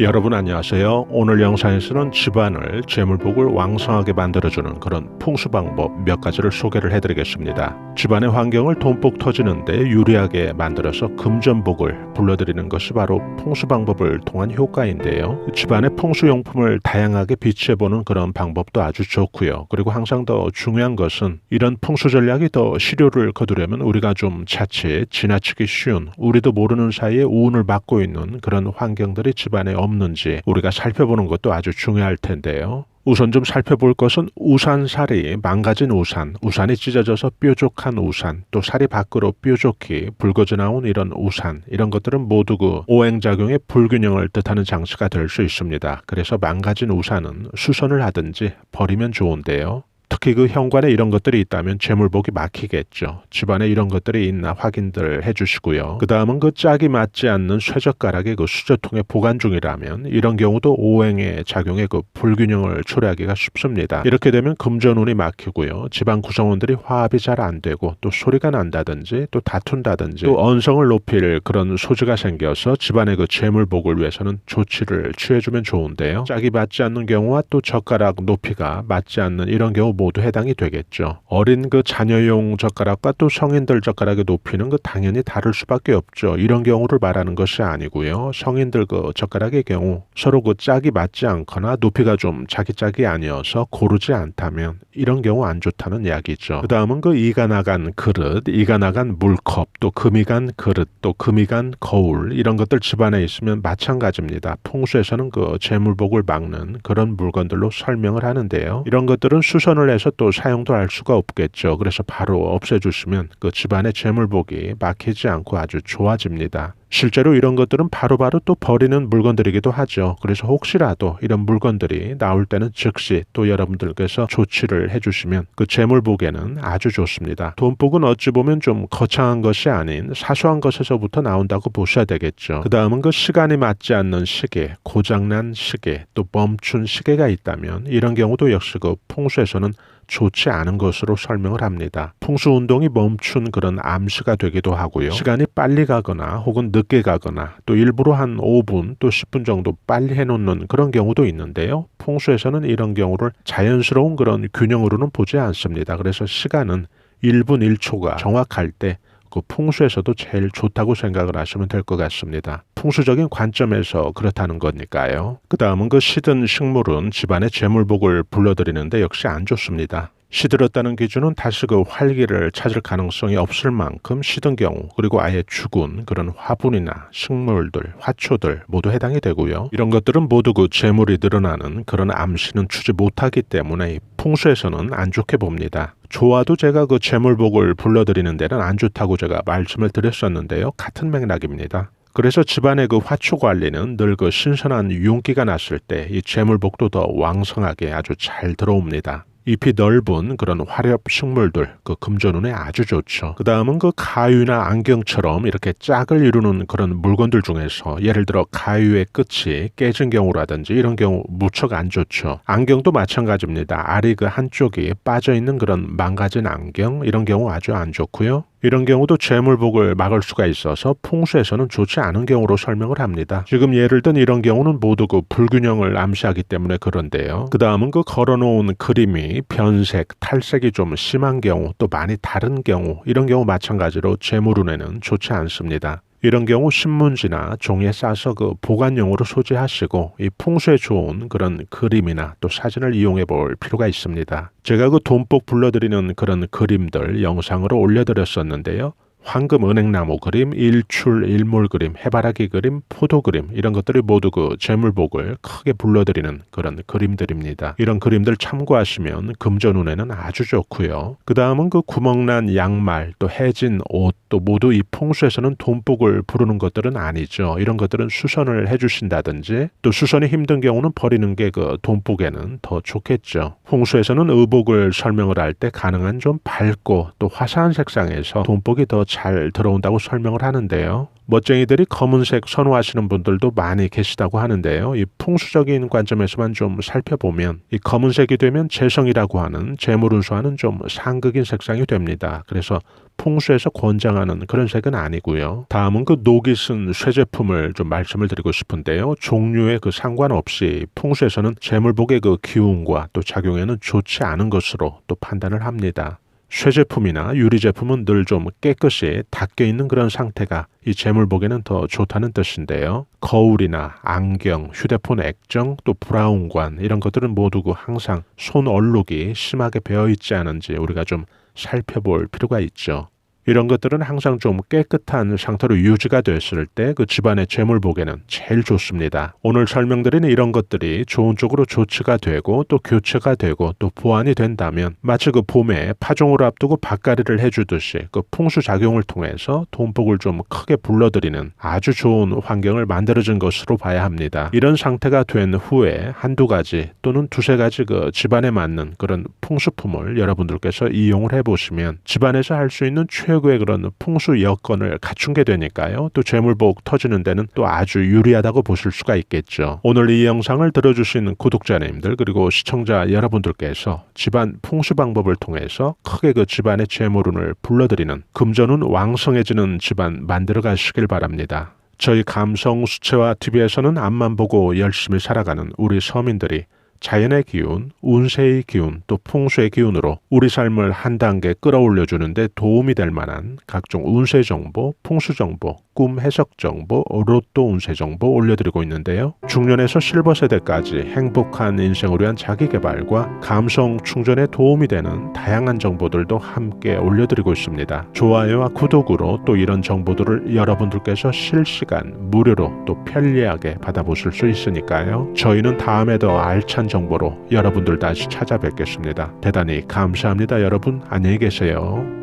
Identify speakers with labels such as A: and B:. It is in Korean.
A: 여러분 안녕하세요. 오늘 영상에서는 집안을 재물복을 왕성하게 만들어주는 그런 풍수 방법 몇 가지를 소개를 해드리겠습니다. 집안의 환경을 돈복 터지는데 유리하게 만들어서 금전복을 불러들이는 것이 바로 풍수 방법을 통한 효과인데요. 집안의 풍수용품을 다양하게 비치해보는 그런 방법도 아주 좋고요. 그리고 항상 더 중요한 것은 이런 풍수 전략이 더 실효를 거두려면 우리가 좀 자칫 지나치기 쉬운, 우리도 모르는 사이에 우운을 받고 있는 그런 환경들이 집안에 없는지 우리가 살펴보는 것도 아주 중요할 텐데요. 우선 좀 살펴볼 것은 우산살이 망가진 우산, 우산이 찢어져서 뾰족한 우산, 또 살이 밖으로 뾰족히 붉어져 나온 이런 우산, 이런 것들은 모두 그 오행작용의 불균형을 뜻하는 장치가 될 수 있습니다. 그래서 망가진 우산은 수선을 하든지 버리면 좋은데요. 특히 그 현관에 이런 것들이 있다면 재물복이 막히겠죠. 집안에 이런 것들이 있나 확인들 해주시고요. 그 다음은 그 짝이 맞지 않는 쇠젓가락의 그 수저통에 보관 중이라면 이런 경우도 오행의 작용에 그 불균형을 초래하기가 쉽습니다. 이렇게 되면 금전운이 막히고요. 집안 구성원들이 화합이 잘 안 되고 또 소리가 난다든지 또 다툰다든지 또 언성을 높일 그런 소지가 생겨서 집안의 그 재물복을 위해서는 조치를 취해주면 좋은데요. 짝이 맞지 않는 경우와 또 젓가락 높이가 맞지 않는 이런 경우 모두 해당이 되겠죠. 어린 그 자녀용 젓가락과 또 성인들 젓가락의 높이는 그 당연히 다를 수밖에 없죠. 이런 경우를 말하는 것이 아니고요. 성인들 그 젓가락의 경우 서로 그 짝이 맞지 않거나 높이가 좀 자기 짝이 아니어서 고르지 않다면 이런 경우 안 좋다는 이야기죠. 그 다음은 그 이가 나간 그릇, 이가 나간 물컵, 또 금이 간 그릇, 또 금이 간 거울, 이런 것들 집안에 있으면 마찬가지입니다. 풍수에서는 그 재물복을 막는 그런 물건들로 설명을 하는데요. 이런 것들은 수선을 해서 또 사용도 할 수가 없겠죠. 그래서 바로 없애주시면 그 집안의 재물복이 막히지 않고 아주 좋아집니다. 실제로 이런 것들은 바로바로 또 버리는 물건들이기도 하죠. 그래서 혹시라도 이런 물건들이 나올 때는 즉시 또 여러분들께서 조치를 해주시면 그 재물복에는 아주 좋습니다. 돈복은 어찌 보면 좀 거창한 것이 아닌 사소한 것에서부터 나온다고 보셔야 되겠죠. 그 다음은 그 시간이 맞지 않는 시계, 고장난 시계, 또 멈춘 시계가 있다면 이런 경우도 역시 그 풍수에서는 좋지 않은 것으로 설명을 합니다. 풍수운동이 멈춘 그런 암시가 되기도 하고요. 시간이 빨리 가거나 혹은 늦게 가거나 또 일부러 한 5분 또 10분 정도 빨리 해놓는 그런 경우도 있는데요. 풍수에서는 이런 경우를 자연스러운 그런 균형으로는 보지 않습니다. 그래서 시간은 1분 1초가 정확할 때 그 풍수에서도 제일 좋다고 생각을 하시면 될 것 같습니다. 풍수적인 관점에서 그렇다는 거니까요. 그 다음은 그 시든 식물은 집안의 재물복을 불러들이는데 역시 안 좋습니다. 시들었다는 기준은 다시 그 활기를 찾을 가능성이 없을 만큼 시든 경우, 그리고 아예 죽은 그런 화분이나 식물들, 화초들 모두 해당이 되고요. 이런 것들은 모두 그 재물이 늘어나는 그런 암시는 주지 못하기 때문에 풍수에서는 안 좋게 봅니다. 좋아도 제가 그 재물복을 불러들이는 데는 안 좋다고 제가 말씀을 드렸었는데요. 같은 맥락입니다. 그래서 집안의 그 화초 관리는 늘 그 신선한 윤기가 났을 때 이 재물복도 더 왕성하게 아주 잘 들어옵니다. 잎이 넓은 그런 화렵 식물들, 그 금전운에 아주 좋죠. 그 다음은 그 가위나 안경처럼 이렇게 짝을 이루는 그런 물건들 중에서 예를 들어 가위의 끝이 깨진 경우라든지 이런 경우 무척 안 좋죠. 안경도 마찬가지입니다. 알이 그 한쪽이 빠져있는 그런 망가진 안경, 이런 경우 아주 안 좋고요. 이런 경우도 재물복을 막을 수가 있어서 풍수에서는 좋지 않은 경우로 설명을 합니다. 지금 예를 든 이런 경우는 모두 그 불균형을 암시하기 때문에 그런데요. 그 다음은 그 걸어놓은 그림이 변색, 탈색이 좀 심한 경우, 또 많이 다른 경우, 이런 경우 마찬가지로 재물운에는 좋지 않습니다. 이런 경우 신문지나 종이에 싸서 그 보관용으로 소지하시고 이 풍수에 좋은 그런 그림이나 또 사진을 이용해 볼 필요가 있습니다. 제가 그 돈복 불러드리는 그런 그림들 영상으로 올려드렸었는데요. 황금 은행나무 그림, 일출 일몰 그림, 해바라기 그림, 포도 그림, 이런 것들이 모두 그 재물복을 크게 불러들이는 그런 그림들입니다. 이런 그림들 참고하시면 금전운에는 아주 좋고요. 그 다음은 그 구멍난 양말, 또 해진 옷, 또 모두 이 풍수에서는 돈복을 부르는 것들은 아니죠. 이런 것들은 수선을 해주신다든지 또 수선이 힘든 경우는 버리는 게 그 돈복에는 더 좋겠죠. 풍수에서는 의복을 설명을 할 때 가능한 좀 밝고 또 화사한 색상에서 돈복이 더 잘 들어온다고 설명을 하는데요. 멋쟁이들이 검은색 선호하시는 분들도 많이 계시다고 하는데요. 이 풍수적인 관점에서만 좀 살펴보면 이 검은색이 되면 재성이라고 하는 재물운수와는 좀 상극인 색상이 됩니다. 그래서 풍수에서 권장하는 그런 색은 아니고요. 다음은 그 녹이 쓴 쇠 제품을 좀 말씀을 드리고 싶은데요. 종류에 그 상관없이 풍수에서는 재물복의 그 기운과 또 작용에는 좋지 않은 것으로 또 판단을 합니다. 쇠 제품이나 유리 제품은 늘 좀 깨끗이 닦여 있는 그런 상태가 이 재물복에는 더 좋다는 뜻인데요. 거울이나 안경, 휴대폰 액정, 또 브라운관 이런 것들은 모두 항상 손 얼룩이 심하게 배어 있지 않은지 우리가 좀 살펴볼 필요가 있죠. 이런 것들은 항상 좀 깨끗한 상태로 유지가 됐을 때 그 집안의 재물복에는 제일 좋습니다. 오늘 설명드린 이런 것들이 좋은 쪽으로 조치가 되고 또 교체가 되고 또 보완이 된다면 마치 그 봄에 파종을 앞두고 밭갈이를 해주듯이 그 풍수작용을 통해서 돈복을 좀 크게 불러들이는 아주 좋은 환경을 만들어진 것으로 봐야 합니다. 이런 상태가 된 후에 한두 가지 또는 두세 가지 그 집안에 맞는 그런 풍수품을 여러분들께서 이용을 해보시면 집안에서 할 수 있는 최고의 그런 풍수 여건을 갖춘 게 되니까요. 또 재물복 터지는 데는 또 아주 유리하다고 보실 수가 있겠죠. 오늘 이 영상을 들어주신 구독자님들 그리고 시청자 여러분들께서 집안 풍수 방법을 통해서 크게 그 집안의 재물운을 불러들이는 금전운 왕성해지는 집안 만들어 가시길 바랍니다. 저희 감성 수채화 TV에서는 앞만 보고 열심히 살아가는 우리 서민들이 자연의 기운, 운세의 기운, 또 풍수의 기운으로 우리 삶을 한 단계 끌어올려 주는데 도움이 될 만한 각종 운세 정보, 풍수 정보, 꿈 해석 정보, 로또 운세 정보 올려드리고 있는데요. 중년에서 실버 세대까지 행복한 인생을 위한 자기 개발과 감성 충전에 도움이 되는 다양한 정보들도 함께 올려드리고 있습니다. 좋아요와 구독으로 또 이런 정보들을 여러분들께서 실시간 무료로 또 편리하게 받아보실 수 있으니까요. 저희는 다음에 더 알찬 정보로 여러분들 다시 찾아뵙겠습니다. 대단히 감사합니다. 여러분 안녕히 계세요.